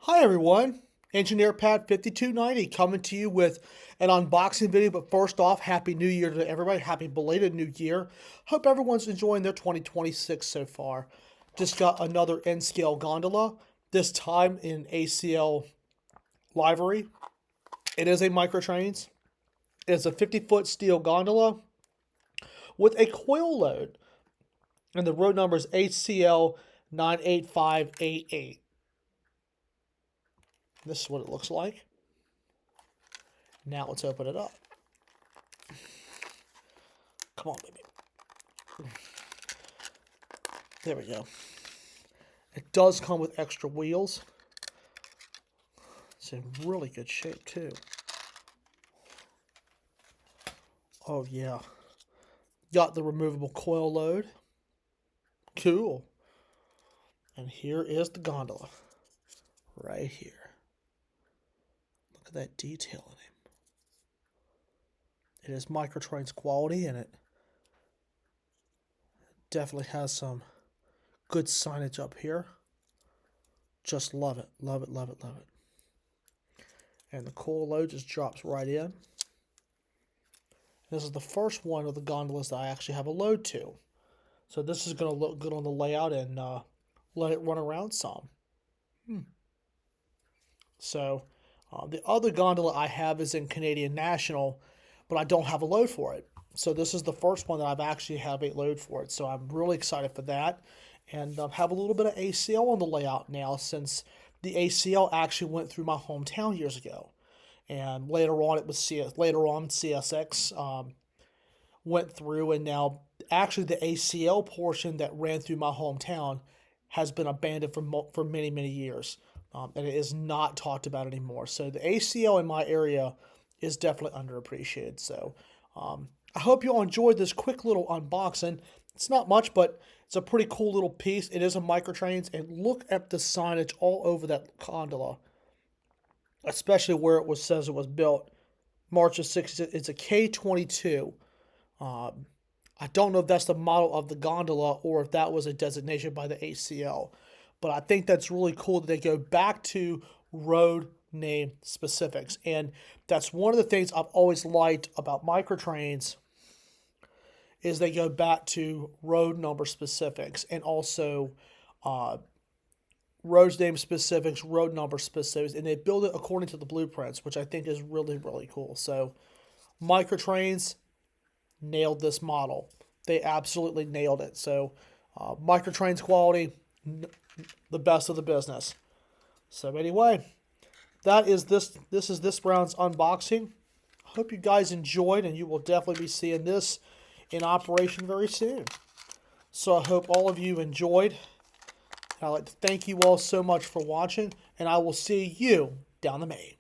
Hi everyone, Engineer Pat 5290 coming to you with an unboxing video. But first off, Happy New Year to everybody. Happy belated New Year. Hope everyone's enjoying their 2026 so far. Just got another N-scale gondola, this time in ACL livery. It is a microtrains. It is a 50-foot steel gondola with a coil load. And the road number is HCL 98588. This is what it looks like. Now let's open it up. Come on, baby. There we go. It does come with extra wheels. It's in really good shape, too. Oh, yeah. Got the removable coil load. Cool. And here is the gondola. Right here. Look at that detail in him. It is microtrains quality, and it definitely has some good signage up here. Just love it. Love it, love it, love it. And the coil load just drops right in. This is the first one of the gondolas that I actually have a load to. So this is going to look good on the layout and let it run around some. So the other gondola I have is in Canadian National, but I don't have a load for it. So this is the first one that I've actually have a load for it. So I'm really excited for that. And have a little bit of ACL on the layout now, since the ACL actually went through my hometown years ago. And later on it was CSX went through, and now actually the ACL portion that ran through my hometown has been abandoned for many, many years. And it is not talked about anymore. So the ACL in my area is definitely underappreciated. So I hope you all enjoyed this quick little unboxing. It's not much, but it's a pretty cool little piece. It is a microtrains, and look at the signage all over that gondola, especially where says it was built March of 6. It's a K22. I don't know if that's the model of the gondola or if that was a designation by the ACL, but I think that's really cool that they go back to road name specifics. And that's one of the things I've always liked about microtrains, is they go back to road number specifics, and also road name specifics, road number specifics, and they build it according to the blueprints, which I think is really, really cool. So microtrains nailed this model. They absolutely nailed it. So microtrains quality, the best of the business. So anyway, that is this is this round's unboxing. Hope you guys enjoyed, and you will definitely be seeing this in operation very soon. So I hope all of you enjoyed. I'd like to thank you all so much for watching, and I will see you down the main.